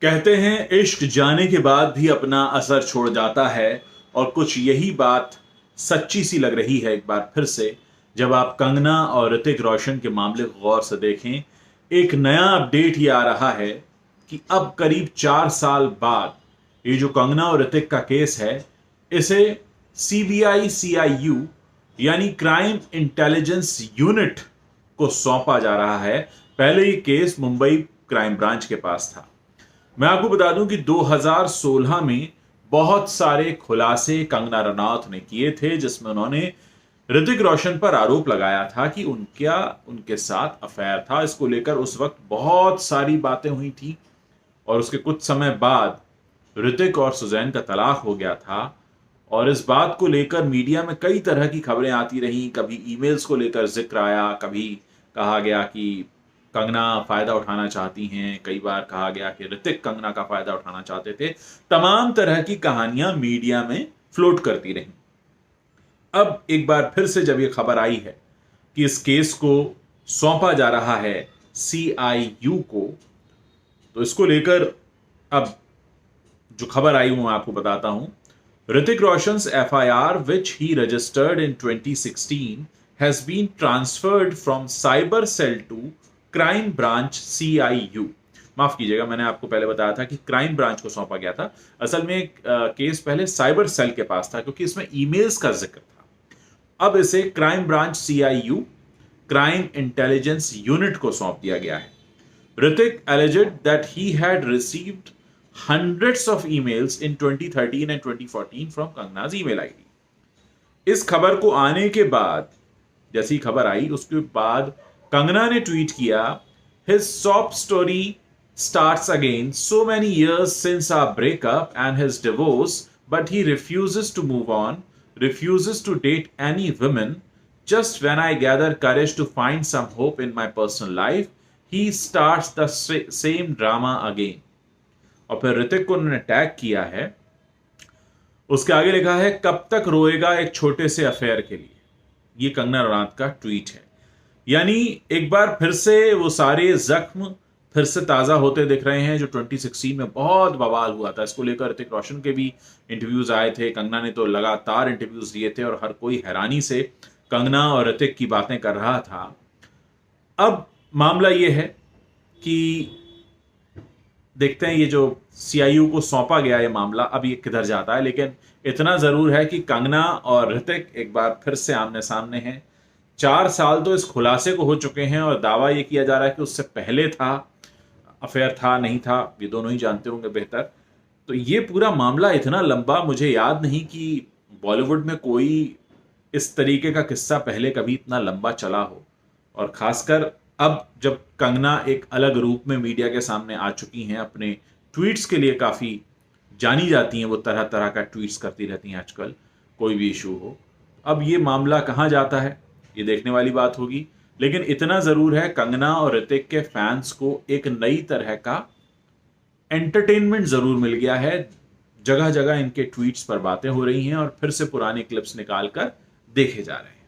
कहते हैं इश्क जाने के बाद भी अपना असर छोड़ जाता है और कुछ यही बात सच्ची सी लग रही है एक बार फिर से जब आप कंगना और ऋतिक रोशन के मामले को गौर से देखें। एक नया अपडेट ये आ रहा है कि अब करीब 4 साल बाद ये जो कंगना और ऋतिक का केस है इसे सीबीआई सीआईयू यानी क्राइम इंटेलिजेंस यूनिट को सौंपा जा रहा है। पहले ये केस मुंबई क्राइम ब्रांच के पास था। मैं आपको बता दूं कि 2016 में बहुत सारे खुलासे कंगना रनौत ने किए थे जिसमें उन्होंने ऋतिक रोशन पर आरोप लगाया था कि उनके साथ अफेयर था। इसको लेकर उस वक्त बहुत सारी बातें हुई थी और उसके कुछ समय बाद ऋतिक और सुजैन का तलाक हो गया था और इस बात को लेकर मीडिया में कई तरह की खबरें आती रहीं। कभी ईमेल्स को लेकर जिक्र आया, कभी कहा गया कि कंगना फायदा उठाना चाहती हैं, कई बार कहा गया कि ऋतिक कंगना का फायदा उठाना चाहते थे। तमाम तरह की कहानियां मीडिया में फ्लोट करती रहीं। अब एक बार फिर से जब यह खबर आई है कि इस केस को सौंपा जा रहा है सीआईयू को, तो इसको लेकर अब जो खबर आई वो मैं आपको बताता हूं। Hrithik रोशन's FIR, which he registered in 2016, has been transferred from Cyber Cell to Crime Branch CIU। माफ कीजिएगा, मैंने आपको पहले बताया था कि क्राइम ब्रांच को सौंपा गया था। असल में केस पहले साइबर सेल के पास था क्योंकि इसमें ईमेल्स का जिक्र था। अब इसे crime branch CIU, crime intelligence unit को सौंप दिया गया है। Hrithik alleged that he had received hundreds of emails in 2013 and 2014 from Kangna's email ID। इस खबर को आने के बाद, जैसी खबर आई उसके बाद कंगना ने ट्वीट किया, his sob story starts again, so many years since our breakup and his divorce, but he refuses to move on, refuses to date any women. Just when I gather courage to find some hope in my personal life, he starts the same drama again। और फिर ऋतिक को उन्होंने tag किया है। उसके आगे लिखा है, कब तक रोएगा एक छोटे से अफेयर के लिए। ये कंगना रनौत का ट्वीट है। यानी एक बार फिर से वो सारे जख्म फिर से ताजा होते दिख रहे हैं जो 2016 में बहुत बवाल हुआ था। इसको लेकर ऋतिक रोशन के भी इंटरव्यूज आए थे। कंगना ने तो लगातार इंटरव्यूज दिए थे और हर कोई हैरानी से कंगना और ऋतिक की बातें कर रहा था। अब मामला ये है कि देखते हैं ये जो सीआईयू को सौंपा गया ये मामला अब ये किधर जाता है। लेकिन इतना जरूर है कि कंगना और ऋतिक एक बार फिर से आमने सामने हैं। 4 साल तो इस खुलासे को हो चुके हैं और दावा ये किया जा रहा है कि उससे पहले था, अफेयर था नहीं था, ये दोनों ही जानते होंगे बेहतर। तो ये पूरा मामला इतना लंबा, मुझे याद नहीं कि बॉलीवुड में कोई इस तरीके का किस्सा पहले कभी इतना लंबा चला हो। और खासकर अब जब कंगना एक अलग रूप में मीडिया के सामने आ चुकी हैं, अपने ट्वीट्स के लिए काफ़ी जानी जाती हैं, वो तरह तरह का ट्वीट्स करती रहती हैं आजकल कोई भी इशू हो। अब ये मामला कहाँ जाता है ये देखने वाली बात होगी। लेकिन इतना ज़रूर है, कंगना और ऋतिक के फैंस को एक नई तरह का एंटरटेनमेंट ज़रूर मिल गया है। जगह जगह इनके ट्वीट्स पर बातें हो रही हैं और फिर से पुराने क्लिप्स निकाल कर देखे जा रहे हैं।